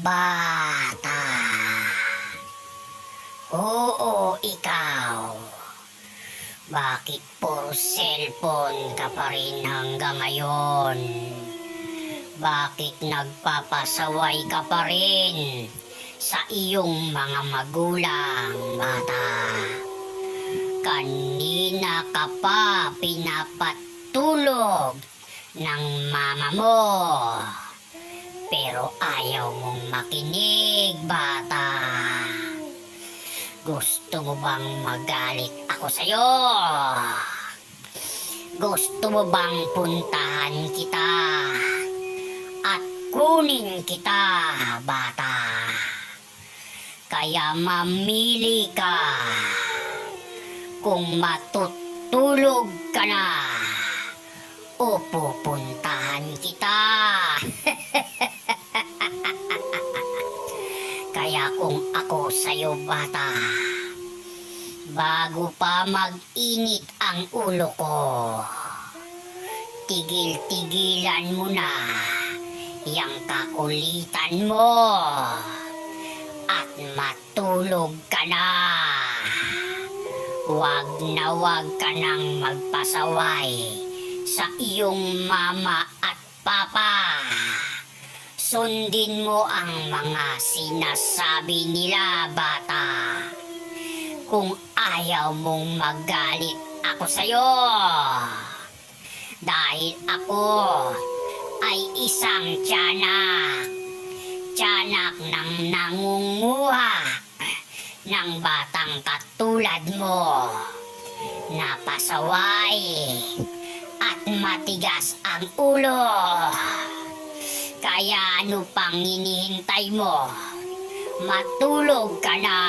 Bata. Oo, ikaw. Bakit puro cellphone ka pa rin hanggang ngayon? Bakit nagpapasaway ka pa rin sa iyong mga magulang, bata? Kanina ka pa pinapatulog ng mama mo. Pero ayaw mong makinig, bata. Gusto mo bang magalit ako sa'yo? Gusto mo bang puntahan kita at kunin kita, bata? Kaya mamili ka kung matutulog ka na o pupuntahan kita. Kaya kung ako sa'yo, bata, bago pa mag-init ang ulo ko, tigil-tigilan mo na yang kakulitan mo at matulog ka na. Wag ka nang magpasaway sa iyong mama at papa. Sundin mo ang mga sinasabi nila, bata. Kung ayaw mong magalit ako sa'yo. Dahil ako ay isang tiyanak. Tiyanak ng nangunguha ng batang katulad mo. Napasaway at matigas ang ulo. Kaya ano pang hinihintay mo? Matulog ka na.